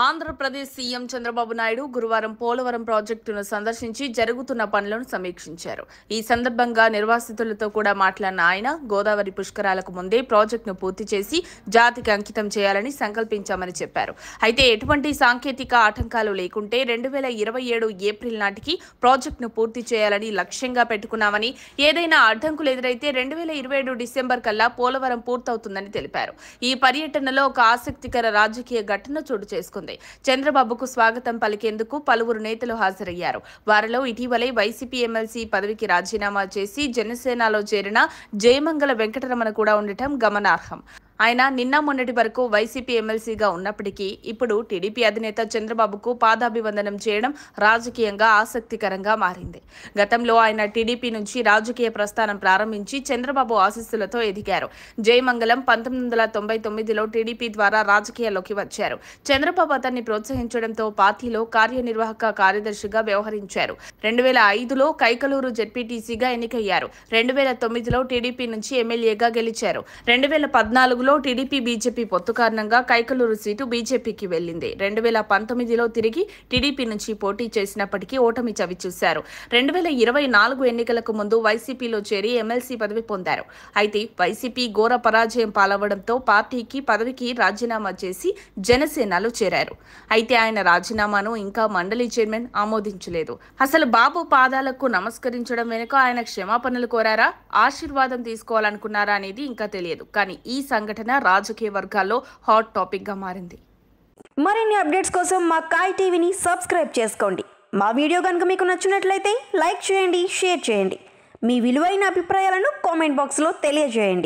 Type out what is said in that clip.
Andhra Pradesh CM Chandrababu Naidu గురువారం పోలవరం ప్రాజెక్టును సందర్శించి జరుగుతున్న పనులను సమీక్షించారు. ఈ సందర్భంగా నిర్వాసితులతో కూడా మాట్లాడిన ఆయన గోదావరి పుష్కరాలకు ముందే ప్రాజెక్టును పూర్తి చేసి జాతికి అంకితం చేయాలని సంకల్పించామని చెప్పారు. అయితే ఎటువంటి సాంకేతిక ఆటంకాలు లేకుంటే 2027 ఏప్రిల్ నాటికి ప్రాజెక్టును పూర్తి చేయాలని లక్ష్యంగా పెట్టుకున్నామని, ఏదైనా అడ్డంకులు ఎదురైతే 2027 డిసెంబర్ కల్లా పోలవరం పూర్తవుతుందని తెలిపారు. ఈ పర్యటనలో ఒక ఆసక్తికర రాజకీయ ఘటన చోటు చేసుకుంది. చంద్రబాబుకు స్వాగతం పలికేందుకు పలువురు నేతలు హాజరయ్యారు. వారిలో ఇటీవలే వైసీపీ ఎమ్మెల్సీ పదవికి రాజీనామా చేసి జనసేనలో చేరిన జయమంగళ వెంకటరమణ కూడా ఉండటం గమనార్హం. ఆయన నిన్న మొన్నటి వరకు వైసీపీ ఎమ్మెల్సీగా ఉన్నప్పటికీ ఇప్పుడు టీడీపీ అధినేత చంద్రబాబుకు పాదాభివందనం చేయడం రాజకీయంగా ఆసక్తికరంగా మారింది. గతంలో ఆయన టీడీపీ నుంచి రాజకీయ ప్రస్థానం ప్రారంభించి చంద్రబాబు ఆశీస్సులతో ఎదిగారు. జయమంగళం 1999లో టీడీపీ ద్వారా రాజకీయాల్లోకి వచ్చారు. చంద్రబాబు అతన్ని ప్రోత్సహించడంతో పార్టీలో కార్యనిర్వాహక కార్యదర్శిగా వ్యవహరించారు. 2005లో కైకలూరు జెడ్పీటీసీగా ఎన్నికయ్యారు. 2009లో టీడీపీ నుంచి ఎమ్మెల్యేగా గెలిచారు. 2014లో టీడీపీ బీజేపీ పొత్తు కారణంగా కైకలూరు సీటు బీజేపీకి వెళ్లింది. 2019లో తిరిగి టీడీపీ నుంచి పోటీ చేసినప్పటికీ ఓటమి చవిచూశారు. 2024 ఎన్నికలకు ముందు వైసీపీలో చేరి ఎమ్మెల్సీ పదవి పొందారు. అయితే వైసీపీ ఘోర పరాజయం పాలవడంతో పార్టీకి పదవికి రాజీనామా చేసి జనసేనలో చేరారు. అయితే ఆయన రాజీనామాను ఇంకా మండలి చైర్మన్ ఆమోదించలేదు. అసలు బాబు పాదాలకు నమస్కరించడం వెనుక ఆయన క్షమాపణలు కోరారా, ఆశీర్వాదం తీసుకోవాలనుకున్నారా అనేది ఇంకా తెలియదు. కానీ ఈ సంఘటన రాజకీయ వర్గాల్లో హాట్ టాపిక్ గా మారింది. మరిన్ని అప్డేట్స్ కోసం మా కాయ్ టీవీని సబ్స్క్రైబ్ చేసుకోండి. మా వీడియో కనుక మీకు నచ్చినట్లయితే లైక్ చేయండి, షేర్ చేయండి. మీ విలువైన అభిప్రాయాలను కామెంట్ బాక్స్లో తెలియజేయండి.